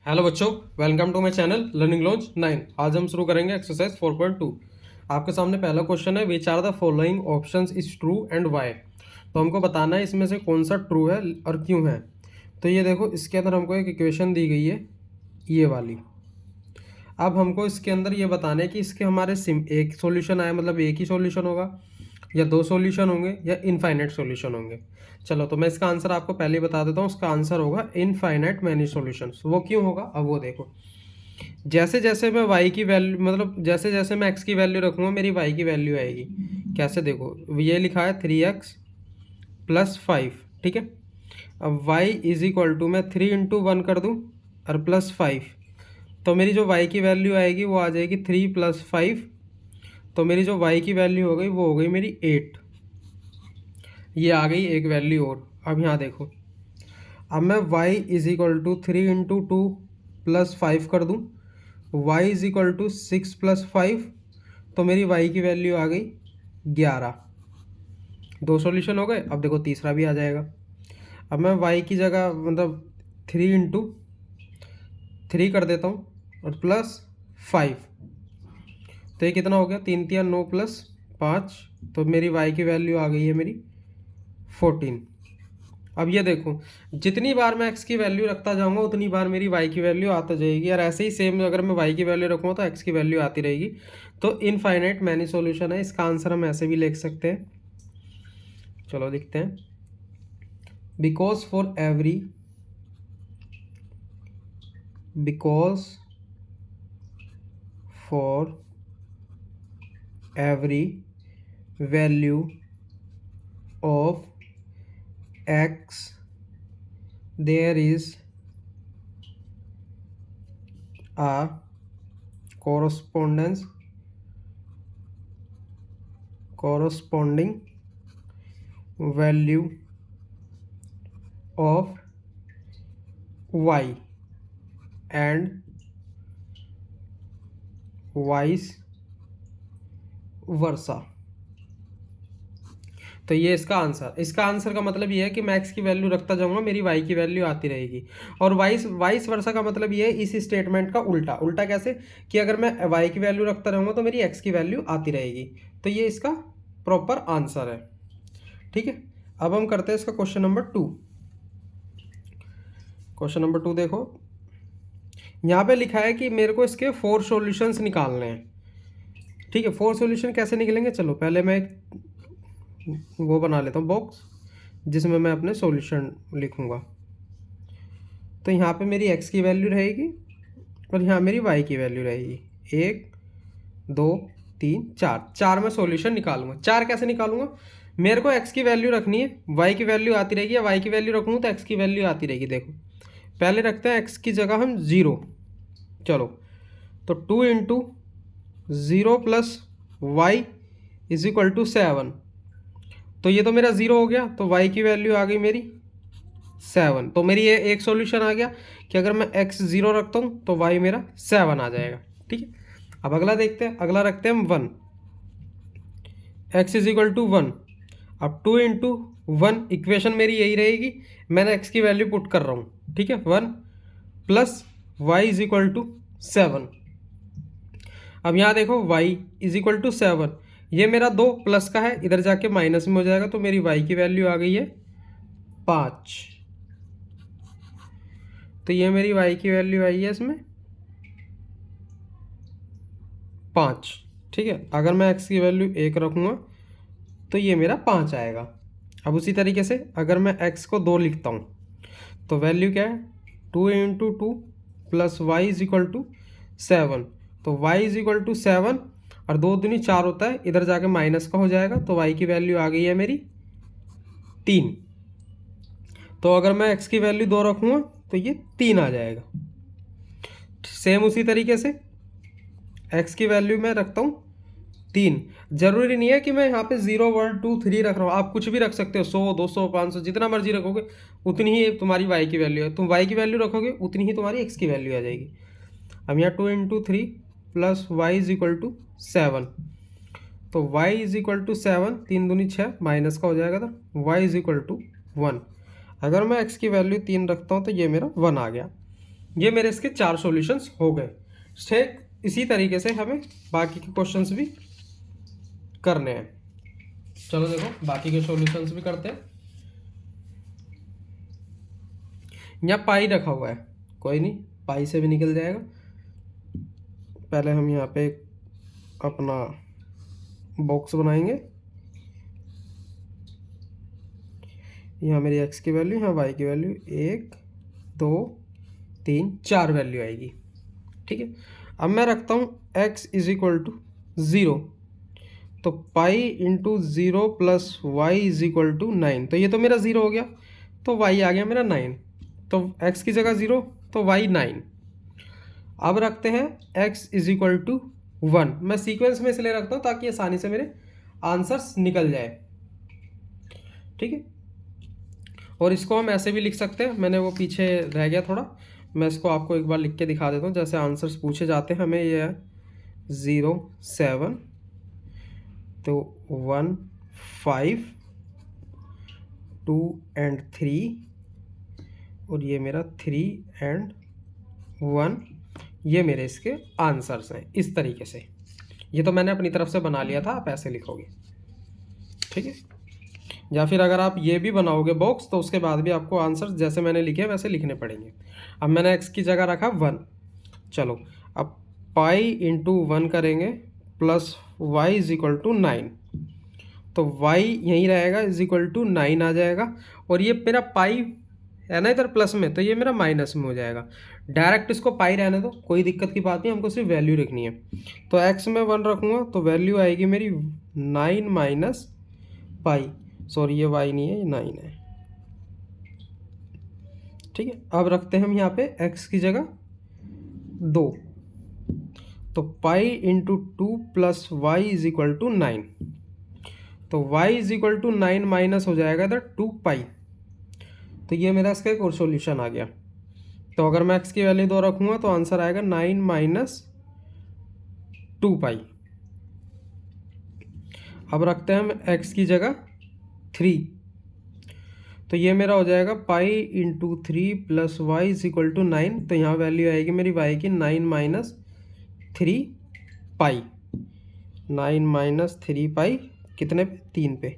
Hello बच्चों, welcome to my channel learning launch 9। आज हम शुरू करेंगे एक्सरसाइज 4.2। आपके सामने पहला क्वेश्चन है, which are the following options is true and Y. तो हमको बताना है इसमें से कौन सा ट्रू है और क्यों है। तो ये देखो, इसके अंदर हमको एक इक्वेशन दी गई है, ये वाली। अब हमको इसके अंदर ये बताना है कि इसके हमारे एक सॉल्यूशन आया, मतलब एक ही सॉल्यूशन होगा या दो सॉल्यूशन होंगे या इनफाइनाइट सॉल्यूशन होंगे। चलो, तो मैं इसका आंसर आपको पहले ही बता देता हूँ। उसका आंसर होगा इनफाइनाइट मैनी सॉल्यूशंस। वो क्यों होगा, अब वो देखो। जैसे जैसे मैं y की वैल्यू, मतलब जैसे जैसे मैं x की वैल्यू रखूँगा, मेरी y की वैल्यू आएगी। कैसे, देखो ये लिखा है 3x + 5, ठीक है। अब y इज इक्वल टू, मैं 3 × 1 कर दूँ और +5, तो मेरी जो y की वैल्यू आएगी वो आ जाएगी 3 + 5। तो मेरी जो y की वैल्यू हो गई वो हो गई मेरी 8। ये आ गई एक वैल्यू और। अब यहाँ देखो, अब मैं y इज इक्वल टू 3 × 2 + 5 कर दूँ, y इज इक्वल टू 6 + 5, तो मेरी y की वैल्यू आ गई 11। दो सॉल्यूशन हो गए। अब देखो तीसरा भी आ जाएगा। अब मैं y की जगह मतलब 3 × 3 कर देता हूँ और +5, तो ये कितना हो गया, 3 × 3 = 9 + 5, तो मेरी y की वैल्यू आ गई है मेरी 14। अब ये देखो, जितनी बार मैं x की वैल्यू रखता जाऊंगा उतनी बार मेरी y की वैल्यू आती जाएगी, और ऐसे ही सेम अगर मैं y की वैल्यू रखूँगा तो x की वैल्यू आती रहेगी। तो इनफाइनाइट मैनी सॉल्यूशन है। इसका आंसर हम ऐसे भी लिख सकते हैं। चलो लिखते हैं, because for every value of x there is a corresponding value of y and vice versa। तो ये इसका आंसर का मतलब ये है कि मैं x की वैल्यू रखता जाऊंगा, मेरी y की वैल्यू आती रहेगी। और वाइस वर्सा का मतलब ये है इस स्टेटमेंट का उल्टा। उल्टा कैसे, कि अगर मैं y की वैल्यू रखता रहूँगा तो मेरी x की वैल्यू आती रहेगी। तो ये इसका प्रॉपर आंसर है, ठीक है। अब हम करते हैं इसका क्वेश्चन नंबर 2। क्वेश्चन नंबर 2 देखो, यहाँ पे लिखा है कि मेरे को इसके 4 सॉल्यूशंस निकालने हैं, ठीक है। 4 सॉल्यूशन कैसे निकलेंगे, चलो पहले मैं एक वो बना लेता हूँ बॉक्स, जिसमें मैं अपने सॉल्यूशन लिखूँगा। तो यहाँ पे मेरी x की वैल्यू रहेगी और यहाँ मेरी y की वैल्यू रहेगी। 1 2 3 4 मैं सॉल्यूशन निकालूंगा। 4 कैसे निकालूंगा, मेरे को x की वैल्यू रखनी है, y की वैल्यू आती रहेगी, या y की वैल्यू रखूँ तो x की वैल्यू आती रहेगी। देखो पहले रखते हैं x की जगह हम 0। चलो, तो 2 × 0 + y इज इक्वल टू 7। तो ये तो मेरा 0 हो गया, तो y की वैल्यू आ गई मेरी 7। तो मेरी ये एक सॉल्यूशन आ गया कि अगर मैं x 0 रखता हूँ तो y मेरा 7 आ जाएगा, ठीक है। अब अगला देखते हैं, अगला रखते हैं हम 1, x इज इक्वल टू 1। अब 2 × 1 इक्वेशन मेरी यही रहेगी, मैंने x की वैल्यू पुट कर रहा हूँ, ठीक है। 1 + y इज इक्वल टू 7। अब यहाँ देखो y इज इक्वल टू 7, ये मेरा 2 प्लस का है, इधर जाके माइनस में हो जाएगा, तो मेरी y की वैल्यू आ गई है 5। तो ये मेरी y की वैल्यू आई है इसमें 5, ठीक है। अगर मैं x की वैल्यू 1 रखूँगा तो ये मेरा 5 आएगा। अब उसी तरीके से अगर मैं x को 2 लिखता हूँ तो वैल्यू क्या है, 2 × 2 + y इज इक्वल टू 7। तो y इज इक्वल टू 7 और 2 दूनी 4 होता है, इधर जाके माइनस का हो जाएगा, तो y की वैल्यू आ गई है मेरी 3। तो अगर मैं x की वैल्यू 2 रखूँगा तो ये 3 आ जाएगा। सेम उसी तरीके से x की वैल्यू मैं रखता हूँ 3। जरूरी नहीं है कि मैं यहाँ पे 0 1 2 3 रख रहा हूँ, आप कुछ भी रख सकते हो, 100 200 500 जितना मर्जी रखोगे उतनी ही तुम्हारी y की वैल्यू है। तुम y की वैल्यू रखोगे उतनी ही तुम्हारी x की वैल्यू आ जाएगी। अब यहाँ 2 × 3 + y इज इक्वल टू 7। तो y इज इक्वल टू 7, 3 दूनी 6, माइनस का हो जाएगा, तो y इज इक्वल टू 1। अगर मैं x की वैल्यू 3 रखता हूँ तो ये मेरा 1 आ गया। ये मेरे इसके 4 सॉल्यूशंस हो गए। ठीक इसी तरीके से हमें बाकी के क्वेश्चंस भी करने हैं। चलो देखो बाकी के सॉल्यूशंस भी करते हैं। यहाँ पाई रखा हुआ है, कोई नहीं, पाई से भी निकल जाएगा। पहले हम यहाँ पे अपना बॉक्स बनाएंगे। यहाँ मेरी x की वैल्यू, यहाँ y की वैल्यू 1 2 3 4 वैल्यू आएगी। ठीक है, अब मैं रखता हूँ x इज इक्वल टू 0, तो pi into 0 plus Y is equal to 9। तो ये तो मेरा 0 हो गया, तो y आ गया मेरा 9, तो x की जगह 0 तो y 9। अब रखते हैं x इज इक्वल टू 1। मैं सीक्वेंस में इसलिए रखता हूँ ताकि आसानी से मेरे आंसर्स निकल जाए। ठीक है, और इसको हम ऐसे भी लिख सकते हैं, मैंने वो पीछे रह गया थोड़ा, मैं इसको आपको एक बार लिख के दिखा देता हूँ जैसे आंसर्स पूछे जाते हैं हमें। ये है 0 7, तो 1 5 2 एंड 3, और ये मेरा 3 एंड 1, ये मेरे इसके आंसर्स हैं इस तरीके से। ये तो मैंने अपनी तरफ से बना लिया था, आप ऐसे लिखोगे। ठीक है, या फिर अगर आप ये भी बनाओगे बॉक्स तो उसके बाद भी आपको आंसर जैसे मैंने लिखे वैसे लिखने पड़ेंगे। अब मैंने x की जगह रखा 1। चलो अब पाई इंटू 1 करेंगे plus y is equal to 9, तो y यहीं रहेगा, इज इक्वल टू 9 आ जाएगा। और ये मेरा पाई है ना इधर प्लस में, तो ये मेरा माइनस में हो जाएगा। डायरेक्ट इसको पाई रहने दो, कोई दिक्कत की बात नहीं, हमको सिर्फ वैल्यू रखनी है। तो x में 1 रखूँगा तो वैल्यू आएगी मेरी 9 माइनस पाई, सॉरी ये y नहीं है, ये 9 है। ठीक है, अब रखते हैं हम यहाँ पे x की जगह 2, तो pi into 2 plus Y is equal to 9, तो y is equal to 9 minus हो जाएगा इधर 2 पाई। तो ये मेरा इसका एक और सॉल्यूशन आ गया। तो अगर मैं x की वैल्यू 2 रखूँगा तो आंसर आएगा 9 माइनस 2 पाई। अब रखते हैं हम x की जगह 3, तो ये मेरा हो जाएगा pi into 3 plus Y is equal to 9, तो यहाँ वैल्यू आएगी मेरी y की 9 माइनस 3 पाई। 9 माइनस 3 पाई कितने पे, 3 पे।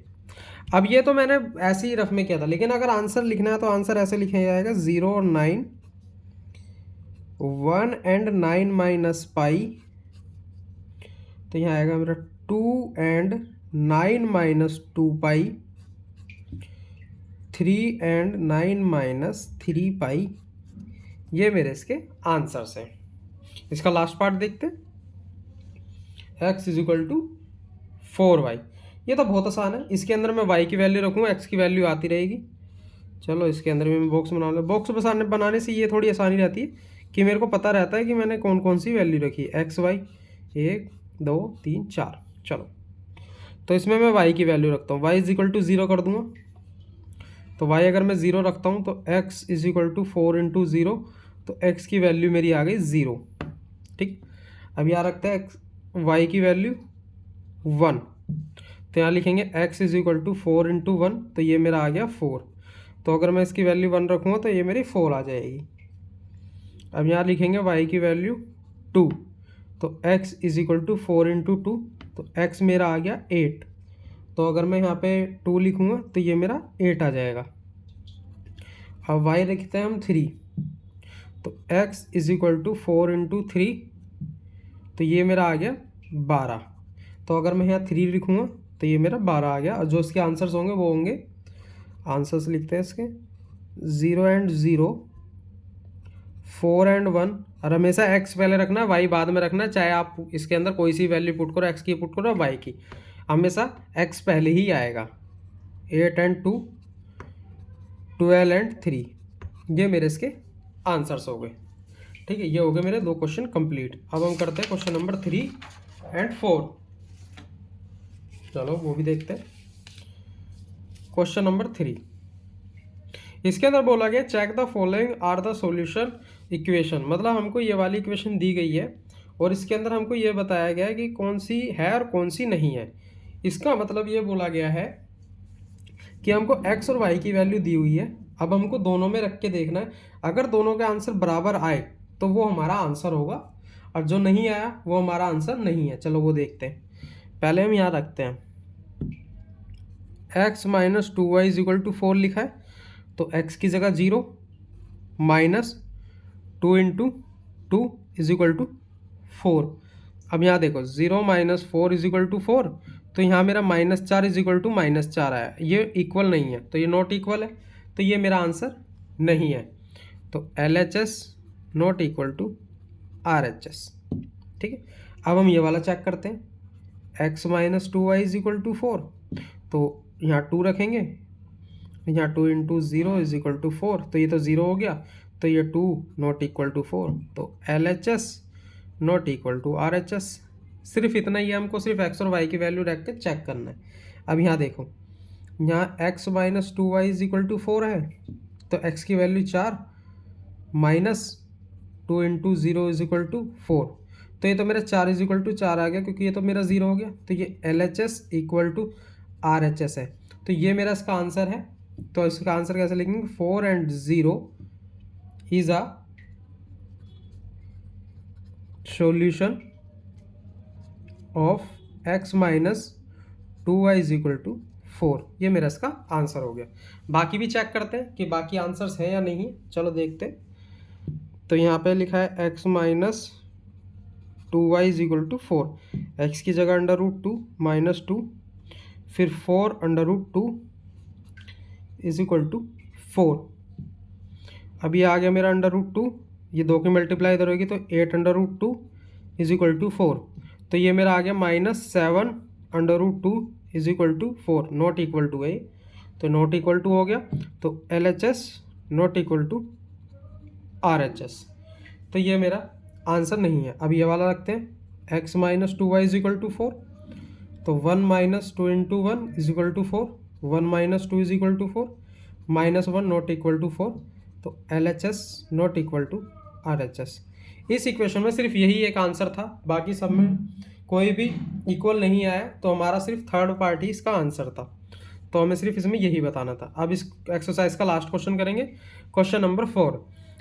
अब ये तो मैंने ऐसे ही रफ में किया था, लेकिन अगर आंसर लिखना है तो आंसर ऐसे लिखा जाएगा 0 और 9, 1 एंड 9 माइनस पाई, तो यहाँ आएगा मेरा 2 and 9 minus 2 pi, 3 and 9 minus 3 पाई। ये मेरे इसके आंसर्स हैं। इसका लास्ट पार्ट देखते हैं, x is equal to 4y। ये तो बहुत आसान है, इसके अंदर मैं y की वैल्यू रखूँगा, x की वैल्यू आती रहेगी। चलो इसके अंदर भी मैं बॉक्स बना लूँ। बॉक्स बनाने से ये थोड़ी आसानी रहती है कि मेरे को पता रहता है कि मैंने कौन कौन सी वैल्यू रखी है, x y 1 2 3 4। चलो तो इसमें मैं y की वैल्यू रखता हूँ, y इज इक्वल टू 0 कर दूँगा, तो y अगर मैं 0 रखता हूँ तो x is equal to 4 into 0, तो x की वैल्यू मेरी आ गई 0। ठीक, अब यहाँ रखते हैं y की वैल्यू 1, तो यहाँ लिखेंगे x is equal to 4 into 1, तो ये मेरा आ गया 4। तो अगर मैं इसकी वैल्यू 1 रखूँगा तो ये मेरी 4 आ जाएगी। अब यहाँ लिखेंगे y की वैल्यू 2, तो x is equal to 4 into 2, तो x मेरा आ गया 8। तो अगर मैं यहाँ पे 2 लिखूँगा तो ये मेरा 8 आ जाएगा। अब y लिखते हैं हम 3, तो x is equal to 4 into 3, तो ये मेरा आ गया 12। तो अगर मैं यहाँ 3 लिखूँगा तो ये मेरा 12 आ गया। और जो इसके आंसर्स होंगे वो होंगे, आंसर्स लिखते हैं इसके 0 एंड 0, 4 एंड 1, और हमेशा x पहले रखना है, y बाद में रखना है। चाहे आप इसके अंदर कोई सी वैल्यू पुट करो, x की पुट करो y की, हमेशा x पहले ही आएगा। 8 एंड 2, 12 एंड 3, ये मेरे इसके आंसर्स हो गए। ठीक है, ये हो गए मेरे 2 क्वेश्चन कंप्लीट। अब हम करते हैं क्वेश्चन नंबर 3 एंड 4। चलो वो भी देखते हैं। क्वेश्चन नंबर 3, इसके अंदर बोला गया check the following are the solution equation. मतलब हमको ये वाली इक्वेशन दी गई है और इसके अंदर हमको ये बताया गया है कि कौन सी है और कौन सी नहीं है। इसका मतलब ये बोला गया है कि हमको x और y की वैल्यू दी हुई है, अब हमको दोनों में रख के देखना है, अगर दोनों के आंसर बराबर आए तो वो हमारा आंसर होगा, और जो नहीं आया वो हमारा आंसर नहीं है। चलो वो देखते हैं। पहले हम यहाँ रखते हैं x minus 2y is equal to 4 लिखा है, तो x की जगह 0 minus 2 into 2 is equal to 4। अब यहाँ देखो 0 माइनस 4 इज इक्वल टू 4, तो यहाँ मेरा -4 इज इक्वल टू -4 आया, ये इक्वल नहीं है तो ये नॉट इक्वल है, तो ये मेरा आंसर नहीं है। तो LHS not equal to RHS। ठीक है, अब हम ये वाला चेक करते हैं। x minus 2y is equal to 4, तो यहाँ 2 रखेंगे, यहाँ 2 इंटू 0 इज इक्वल टू 4, तो ये तो 0 हो गया, तो ये 2 नॉट इक्वल टू 4, तो LHS not equal to RHS। सिर्फ इतना ही है, हमको सिर्फ x और y की वैल्यू रख के चेक करना है। अब यहाँ देखो, यहाँ x minus 2y is equal to 4 है, तो x की value 4 minus 2 into 0 is equal to 4, तो ये तो मेरा 4 इज इक्वल टू 4 आ गया, क्योंकि ये तो मेरा 0 हो गया, तो ये LHS इक्वल टू RHS है, तो ये मेरा इसका आंसर है। तो इसका आंसर कैसे लिखेंगे, 4 and 0 is a solution of x minus 2y is equal to 4, ये मेरा इसका आंसर हो गया। बाकी भी चेक करते हैं कि बाकी आंसर्स हैं या नहीं, चलो देखते हैं। तो यहाँ पे लिखा है x minus 2y is equal to 4, X की जगह √2 माइनस 2, फिर 4 √2 इज इक्वल टू 4। अब ये आ गया मेरा √2, ये 2 की मल्टीप्लाई इधर होगी, तो 8 √2 इज इक्वल टू 4, तो ये मेरा आ गया -7 √2 is equal to 4, not equal to है, तो नॉट इक्वल टू हो गया, तो LHS not equal to RHS, तो ये मेरा आंसर नहीं है। अब ये वाला रखते हैं, x minus 2y is equal to 4, तो 1 minus 2 into 1 is equal to 4, 1 minus 2 is equal to 4, -1 not equal to 4, तो LHS not equal to RHS। इस इक्वेशन में सिर्फ यही एक आंसर था, बाकी सब में कोई भी इक्वल नहीं आया, तो हमारा सिर्फ थर्ड पार्टी इसका आंसर था, तो हमें सिर्फ इसमें यही बताना था। अब इस एक्सरसाइज का लास्ट क्वेश्चन करेंगे, क्वेश्चन नंबर 4।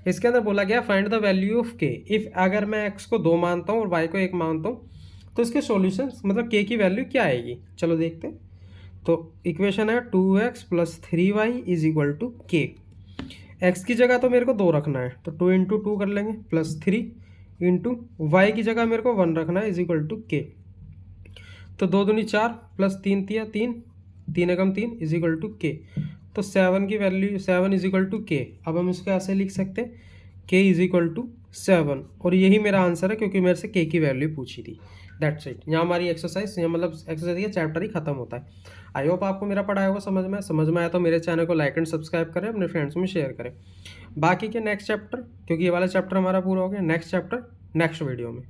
इसके अंदर बोला गया find the value of k if, अगर मैं x को 2 मानता हूँ और y को 1 मानता हूँ, तो इसके सॉल्यूशन मतलब k की वैल्यू क्या आएगी। चलो देखते हैं। तो इक्वेशन है 2x plus 3y is equal to k। x की जगह तो मेरे को 2 रखना है, तो 2 इंटू 2 कर लेंगे, प्लस 3 इंटू वाई की जगह मेरे को 1 रखना है, इज इक्वल टू k। तो 2 दूनी 4 प्लस 3 तिया 3, 3 एकम 3 इज इक्वल टू k। तो 7 की value 7 is equal to k। अब हम इसको ऐसे लिख सकते हैं, k इज इक्वल टू 7, और यही मेरा आंसर है, क्योंकि मेरे से k की वैल्यू पूछी थी। That's it. यहाँ हमारी एक्सरसाइज, यहाँ मतलब एक्सरसाइज का चैप्टर ही खत्म होता है। आई होप आपको मेरा पढ़ाया हुआ समझ में आया तो मेरे चैनल को लाइक एंड सब्सक्राइब करें, अपने फ्रेंड्स में शेयर करें। बाकी के नेक्स्ट चैप्टर, क्योंकि ये वाला चैप्टर हमारा पूरा हो गया, नेक्स्ट चैप्टर नेक्स्ट वीडियो में।